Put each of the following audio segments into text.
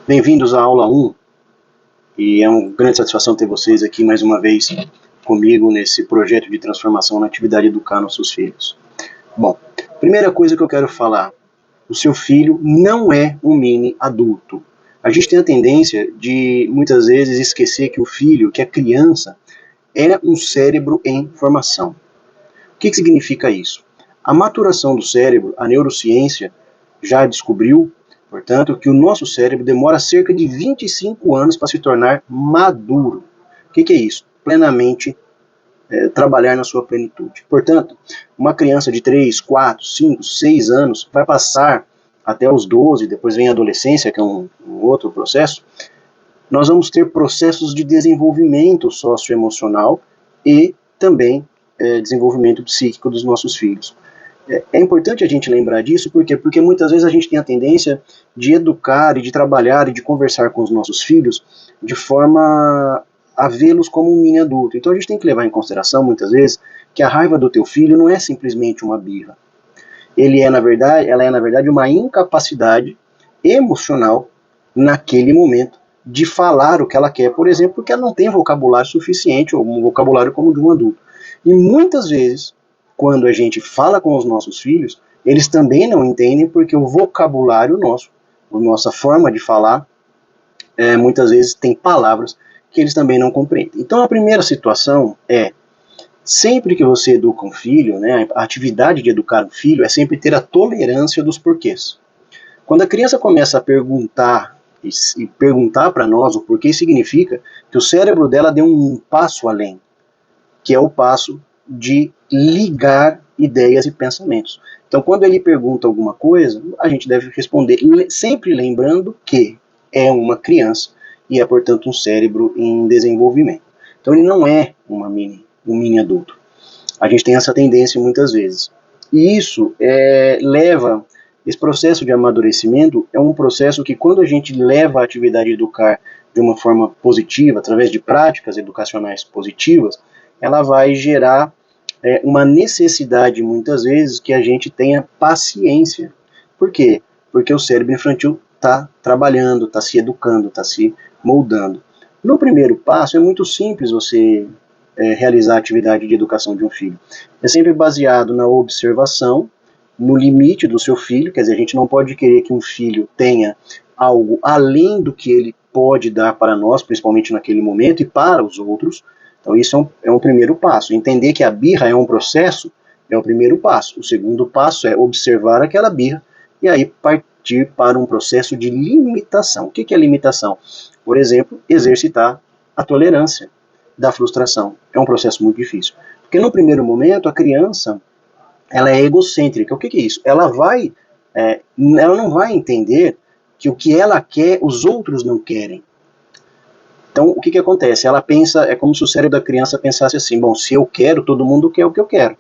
Bem-vindos à aula 1, e é uma grande satisfação ter vocês aqui mais uma vez comigo nesse projeto de transformação na atividade Educar Nossos Filhos. Bom, primeira coisa que eu quero falar, o seu filho não é um mini adulto. A gente tem a tendência de, muitas vezes, esquecer que o filho, que a criança, é um cérebro em formação. O que significa isso? A maturação do cérebro, a neurociência já descobriu, portanto, que o nosso cérebro demora cerca de 25 anos para se tornar maduro. O que é isso? Plenamente trabalhar na sua plenitude. Portanto, uma criança de 3, 4, 5, 6 anos vai passar até os 12, depois vem a adolescência, que é um outro processo. Nós vamos ter processos de desenvolvimento socioemocional e também desenvolvimento psíquico dos nossos filhos. É importante a gente lembrar disso, por quê? Porque muitas vezes a gente tem a tendência de educar e de trabalhar e de conversar com os nossos filhos de forma a vê-los como um mini adulto. Então a gente tem que levar em consideração, muitas vezes, que a raiva do teu filho não é simplesmente uma birra. Ela é, na verdade, uma incapacidade emocional naquele momento de falar o que ela quer, por exemplo, porque ela não tem vocabulário suficiente, ou um vocabulário como de um adulto. E muitas vezes, quando a gente fala com os nossos filhos, eles também não entendem porque o vocabulário nosso, a nossa forma de falar, muitas vezes tem palavras que eles também não compreendem. Então a primeira situação é, sempre que você educa um filho, né, a atividade de educar um filho é sempre ter a tolerância dos porquês. Quando a criança começa a perguntar e perguntar para nós o porquê, significa que o cérebro dela deu um passo além, que é o passo de ligar ideias e pensamentos. Então, quando ele pergunta alguma coisa, a gente deve responder sempre lembrando que é uma criança e é, portanto, um cérebro em desenvolvimento. Então, ele não é um mini adulto. A gente tem essa tendência muitas vezes. E isso leva, esse processo de amadurecimento é um processo que, quando a gente leva a atividade de educar de uma forma positiva, através de práticas educacionais positivas, ela vai gerar uma necessidade, muitas vezes, que a gente tenha paciência. Por quê? Porque o cérebro infantil está trabalhando, está se educando, está se moldando. No primeiro passo, é muito simples você realizar a atividade de educação de um filho. É sempre baseado na observação, no limite do seu filho, quer dizer, a gente não pode querer que um filho tenha algo além do que ele pode dar para nós, principalmente naquele momento, e para os outros. Então isso é um primeiro passo. Entender que a birra é um processo é o primeiro passo. O segundo passo é observar aquela birra e aí partir para um processo de limitação. O que é limitação? Por exemplo, exercitar a tolerância da frustração. É um processo muito difícil. Porque no primeiro momento a criança ela é egocêntrica. O que é isso? Ela não vai entender que o que ela quer os outros não querem. Então, o que acontece? Ela pensa, é como se o cérebro da criança pensasse assim, bom, se eu quero, todo mundo quer o que eu quero.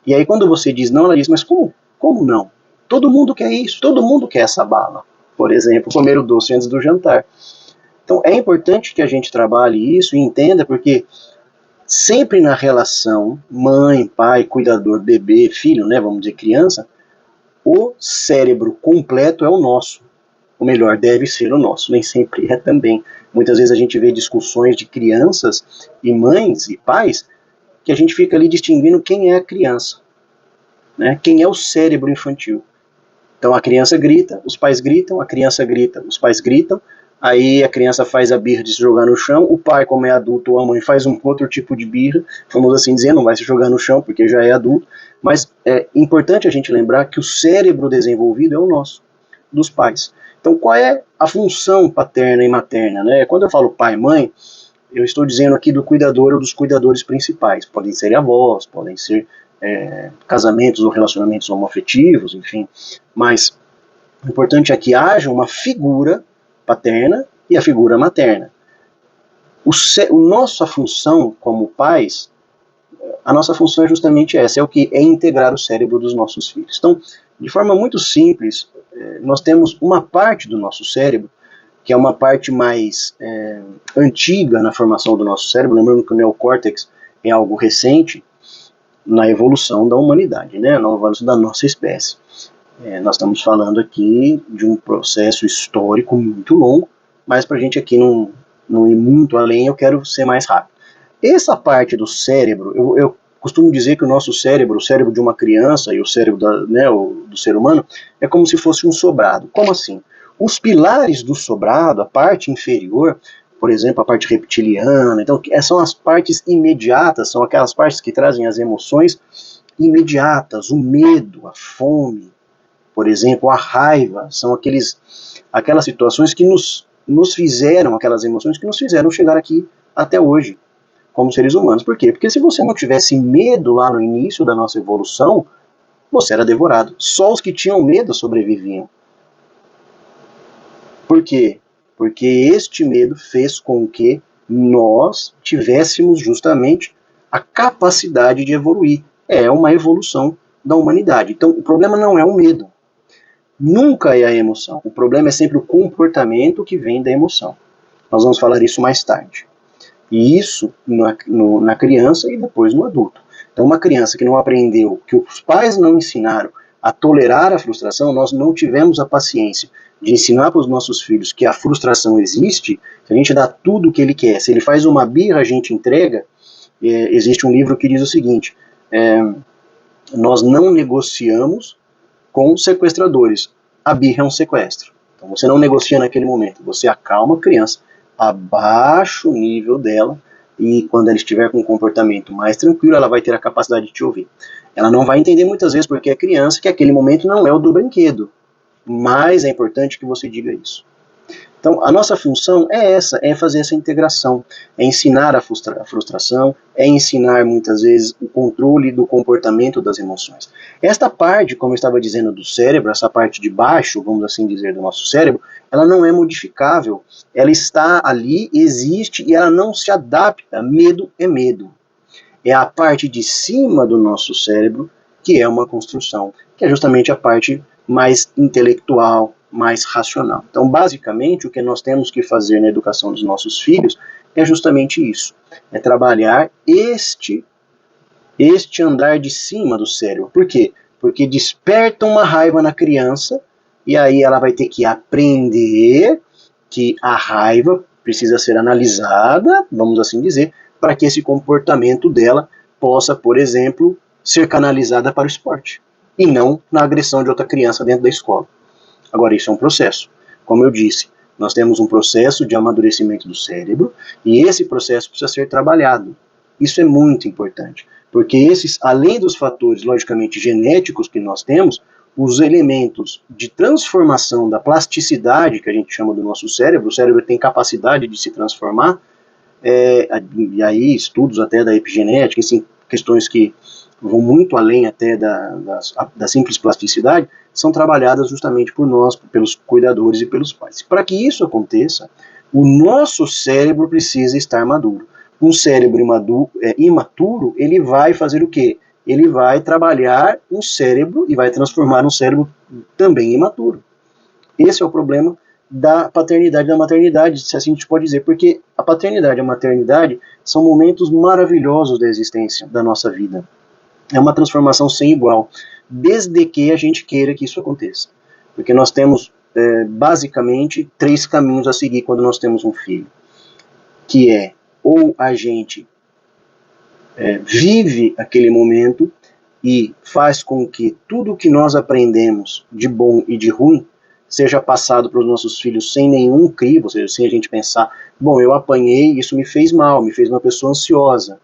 E aí quando você diz não, ela diz, mas como não? Todo mundo quer isso, todo mundo quer essa bala. Por exemplo, comer o doce antes do jantar. Então, é importante que a gente trabalhe isso e entenda, porque sempre na relação mãe, pai, cuidador, bebê, filho, né, vamos dizer criança, o cérebro completo é o nosso. O melhor deve ser o nosso, nem sempre é também. Muitas vezes a gente vê discussões de crianças e mães e pais que a gente fica ali distinguindo quem é a criança, né? Quem é o cérebro infantil. Então a criança grita, os pais gritam, a criança grita, os pais gritam, aí a criança faz a birra de se jogar no chão, o pai, como é adulto, ou a mãe faz um outro tipo de birra, vamos assim dizer, não vai se jogar no chão porque já é adulto, mas é importante a gente lembrar que o cérebro desenvolvido é o nosso, dos pais. Então, qual é a função paterna e materna, né? Quando eu falo pai e mãe, eu estou dizendo aqui do cuidador ou dos cuidadores principais. Podem ser avós, podem ser casamentos ou relacionamentos homoafetivos, enfim. Mas o importante é que haja uma figura paterna e a figura materna. Nossa função como pais, a nossa função é justamente essa, é o que é integrar o cérebro dos nossos filhos. Então, de forma muito simples, nós temos uma parte do nosso cérebro, que é uma parte mais antiga na formação do nosso cérebro, lembrando que o neocórtex é algo recente na evolução da humanidade, né, na evolução da nossa espécie. Nós estamos falando aqui de um processo histórico muito longo, mas para a gente aqui não ir muito além, eu quero ser mais rápido. Essa parte do cérebro, eu costumo dizer que o nosso cérebro, o cérebro de uma criança e o cérebro do ser humano, é como se fosse um sobrado. Como assim? Os pilares do sobrado, a parte inferior, por exemplo, a parte reptiliana, então são as partes imediatas, são aquelas partes que trazem as emoções imediatas, o medo, a fome, por exemplo, a raiva, são aquelas situações que nos fizeram, aquelas emoções que nos fizeram chegar aqui até hoje, como seres humanos. Por quê? Porque se você não tivesse medo lá no início da nossa evolução, você era devorado. Só os que tinham medo sobreviviam. Por quê? Porque este medo fez com que nós tivéssemos justamente a capacidade de evoluir. É uma evolução da humanidade. Então, o problema não é o medo. Nunca é a emoção. O problema é sempre o comportamento que vem da emoção. Nós vamos falar isso mais tarde. E isso na criança e depois no adulto. Então, uma criança que não aprendeu, que os pais não ensinaram a tolerar a frustração, nós não tivemos a paciência de ensinar para os nossos filhos que a frustração existe, se a gente dá tudo o que ele quer, se ele faz uma birra, a gente entrega. Existe um livro que diz o seguinte, nós não negociamos com sequestradores. A birra é um sequestro. Então você não negocia naquele momento, você acalma a criança, abaixa o nível dela, e quando ela estiver com um comportamento mais tranquilo, ela vai ter a capacidade de te ouvir. Ela não vai entender muitas vezes porque é criança que aquele momento não é o do brinquedo, mas é importante que você diga isso. Então, a nossa função é essa, é fazer essa integração, é ensinar a frustração, é ensinar muitas vezes o controle do comportamento das emoções. Esta parte, como eu estava dizendo, do cérebro, essa parte de baixo, vamos assim dizer, do nosso cérebro, ela não é modificável, ela está ali, existe e ela não se adapta. Medo é medo. É a parte de cima do nosso cérebro que é uma construção, que é justamente a parte mais intelectual, mais racional. Então, basicamente, o que nós temos que fazer na educação dos nossos filhos é justamente isso, é trabalhar este andar de cima do cérebro. Por quê? Porque desperta uma raiva na criança e aí ela vai ter que aprender que a raiva precisa ser analisada, vamos assim dizer, para que esse comportamento dela possa, por exemplo, ser canalizada para o esporte e não na agressão de outra criança dentro da escola. Agora, isso é um processo. Como eu disse, nós temos um processo de amadurecimento do cérebro e esse processo precisa ser trabalhado. Isso é muito importante, porque esses, além dos fatores, logicamente, genéticos que nós temos, os elementos de transformação da plasticidade, que a gente chama do nosso cérebro, o cérebro tem capacidade de se transformar, e aí estudos até da epigenética, assim, questões que vão muito além até da simples plasticidade, são trabalhadas justamente por nós, pelos cuidadores e pelos pais. Para que isso aconteça, o nosso cérebro precisa estar maduro. Um cérebro imaturo, ele vai fazer o quê? Ele vai trabalhar um cérebro e vai transformar um cérebro também imaturo. Esse é o problema da paternidade e da maternidade, se assim a gente pode dizer, porque a paternidade e a maternidade são momentos maravilhosos da existência, da nossa vida. É uma transformação sem igual, desde que a gente queira que isso aconteça. Porque nós temos, basicamente, 3 caminhos a seguir quando nós temos um filho. Que é, ou a gente vive aquele momento e faz com que tudo que nós aprendemos de bom e de ruim seja passado para os nossos filhos sem nenhum crivo, ou seja, sem a gente pensar, bom, eu apanhei, isso me fez mal, me fez uma pessoa ansiosa.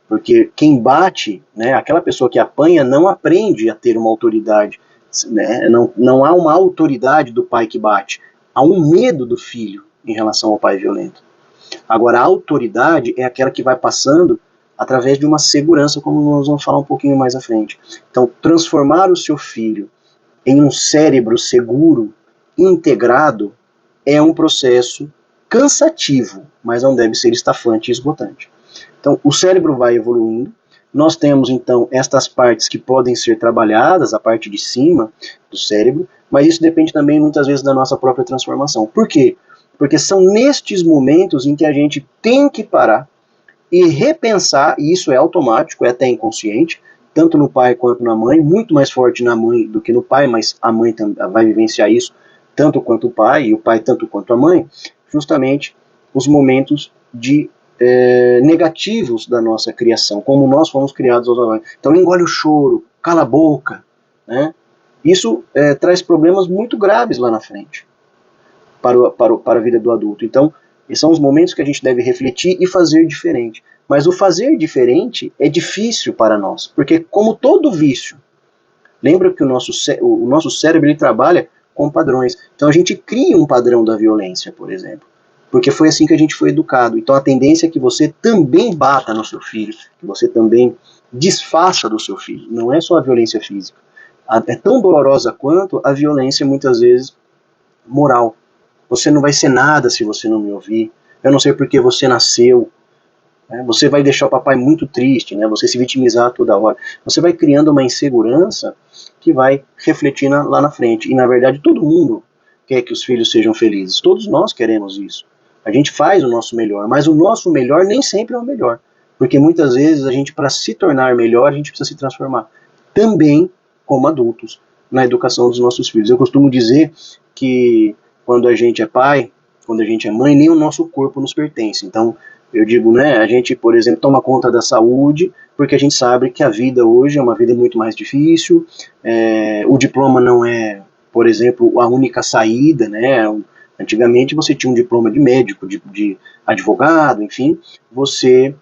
Porque quem bate, né, aquela pessoa que apanha, não aprende a ter uma autoridade. Né? Não há uma autoridade do pai que bate. Há um medo do filho em relação ao pai violento. Agora, a autoridade é aquela que vai passando através de uma segurança, como nós vamos falar um pouquinho mais à frente. Então, transformar o seu filho em um cérebro seguro, integrado, é um processo cansativo, mas não deve ser estafante e esgotante. Então, o cérebro vai evoluindo, nós temos, então, estas partes que podem ser trabalhadas, a parte de cima do cérebro, mas isso depende também, muitas vezes, da nossa própria transformação. Por quê? Porque são nestes momentos em que a gente tem que parar e repensar, e isso é automático, é até inconsciente, tanto no pai quanto na mãe, muito mais forte na mãe do que no pai, mas a mãe vai vivenciar isso tanto quanto o pai, e o pai tanto quanto a mãe, justamente os momentos de negativos da nossa criação, como nós fomos criados aos avós. Então engole o choro, cala a boca, né? Isso traz problemas muito graves lá na frente para a vida do adulto. Então, esses são os momentos que a gente deve refletir e fazer diferente. Mas o fazer diferente é difícil para nós, porque como todo vício, lembra que o nosso cérebro ele trabalha com padrões. Então a gente cria um padrão da violência, por exemplo, porque foi assim que a gente foi educado. Então a tendência é que você também bata no seu filho, que você também desfaça do seu filho. Não é só a violência física. É tão dolorosa quanto a violência, muitas vezes, moral. Você não vai ser nada se você não me ouvir. Eu não sei porque você nasceu. Você vai deixar o papai muito triste, né? Você se vitimizar toda hora. Você vai criando uma insegurança que vai refletir lá na frente. E, na verdade, todo mundo quer que os filhos sejam felizes. Todos nós queremos isso. A gente faz o nosso melhor, mas o nosso melhor nem sempre é o melhor. Porque muitas vezes a gente, para se tornar melhor, a gente precisa se transformar. Também como adultos, na educação dos nossos filhos. Eu costumo dizer que quando a gente é pai, quando a gente é mãe, nem o nosso corpo nos pertence. Então, eu digo, né, a gente, por exemplo, toma conta da saúde, porque a gente sabe que a vida hoje é uma vida muito mais difícil, o diploma não é, por exemplo, a única saída, né, antigamente você tinha um diploma de médico, de advogado, enfim, você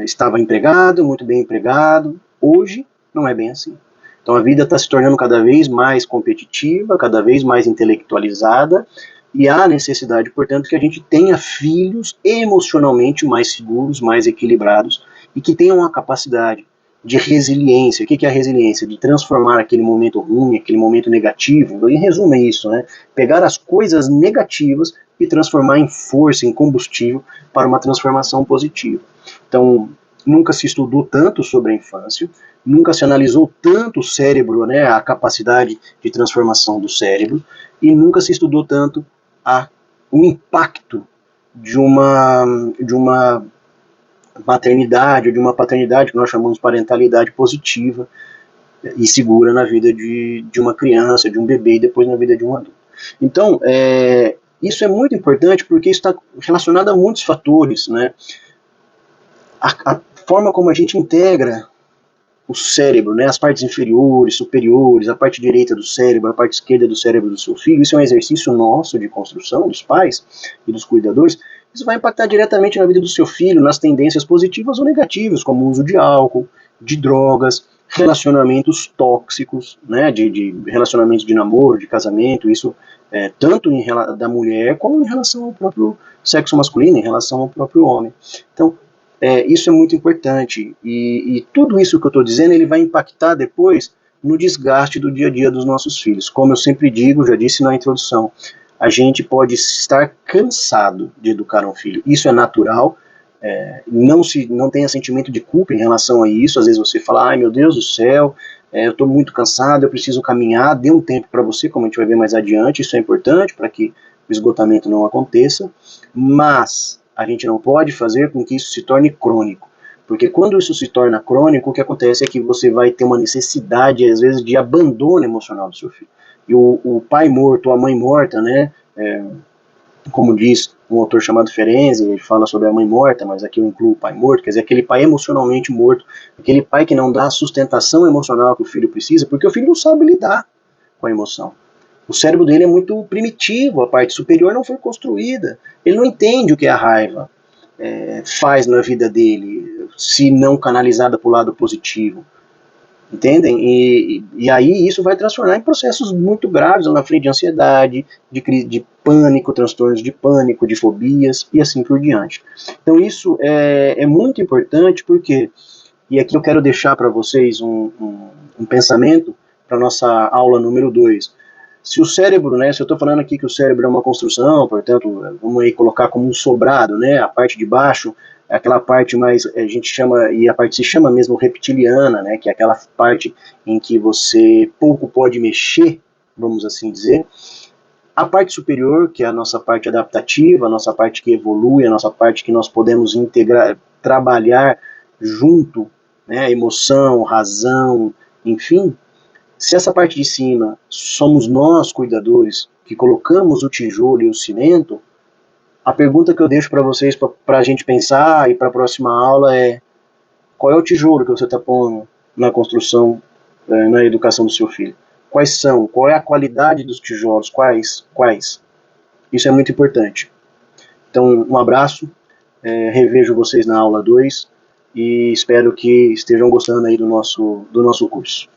estava empregado, muito bem empregado, hoje não é bem assim. Então a vida está se tornando cada vez mais competitiva, cada vez mais intelectualizada, e há necessidade, portanto, que a gente tenha filhos emocionalmente mais seguros, mais equilibrados, e que tenham a capacidade de resiliência. O que é a resiliência? De transformar aquele momento ruim, aquele momento negativo, em resumo é isso, né? Pegar as coisas negativas e transformar em força, em combustível para uma transformação positiva. Então, nunca se estudou tanto sobre a infância, nunca se analisou tanto o cérebro, né, a capacidade de transformação do cérebro, e nunca se estudou tanto o impacto de uma maternidade ou de uma paternidade que nós chamamos de parentalidade positiva e segura na vida de uma criança, de um bebê e depois na vida de um adulto. Então, isso é muito importante porque isso está relacionado a muitos fatores, né? A forma como a gente integra o cérebro, né, as partes inferiores, superiores, a parte direita do cérebro, a parte esquerda do cérebro do seu filho, isso é um exercício nosso de construção dos pais e dos cuidadores. Isso vai impactar diretamente na vida do seu filho, nas tendências positivas ou negativas, como o uso de álcool, de drogas, relacionamentos tóxicos, né, de relacionamentos de namoro, de casamento, isso tanto da mulher como em relação ao próprio sexo masculino, em relação ao próprio homem. Então, isso é muito importante, e tudo isso que eu estou dizendo, ele vai impactar depois no desgaste do dia a dia dos nossos filhos. Como eu sempre digo, já disse na introdução, a gente pode estar cansado de educar um filho, isso é natural, não tenha sentimento de culpa em relação a isso. Às vezes você fala, ai meu Deus do céu, eu estou muito cansado, eu preciso caminhar, dê um tempo para você, como a gente vai ver mais adiante, isso é importante para que o esgotamento não aconteça, mas a gente não pode fazer com que isso se torne crônico, porque quando isso se torna crônico, o que acontece é que você vai ter uma necessidade, às vezes, de abandono emocional do seu filho. E o pai morto, a mãe morta, né, como diz um autor chamado Ferenczi, ele fala sobre a mãe morta, mas aqui eu incluo o pai morto, quer dizer, aquele pai emocionalmente morto, aquele pai que não dá a sustentação emocional que o filho precisa, porque o filho não sabe lidar com a emoção. O cérebro dele é muito primitivo, a parte superior não foi construída. Ele não entende o que a raiva faz na vida dele, se não canalizada para o lado positivo. Entendem? E aí isso vai transformar em processos muito graves lá na frente, de ansiedade, de crise de pânico, transtornos de pânico, de fobias e assim por diante. Então isso é muito importante porque, e aqui eu quero deixar para vocês um pensamento para a nossa aula número 2. Se o cérebro, né, se eu estou falando aqui que o cérebro é uma construção, portanto, vamos aí colocar como um sobrado, né, a parte de baixo é aquela parte mais, a gente chama, e a parte se chama mesmo reptiliana, né, que é aquela parte em que você pouco pode mexer, vamos assim dizer. A parte superior, que é a nossa parte adaptativa, a nossa parte que evolui, a nossa parte que nós podemos integrar, trabalhar junto né, emoção, razão, enfim, se essa parte de cima somos nós, cuidadores, que colocamos o tijolo e o cimento, a pergunta que eu deixo para vocês, para a gente pensar e para a próxima aula é: qual é o tijolo que você está pondo na construção, na educação do seu filho? Quais são? Qual é a qualidade dos tijolos? Quais? Isso é muito importante. Então, um abraço, revejo vocês na aula 2 e espero que estejam gostando aí do nosso curso.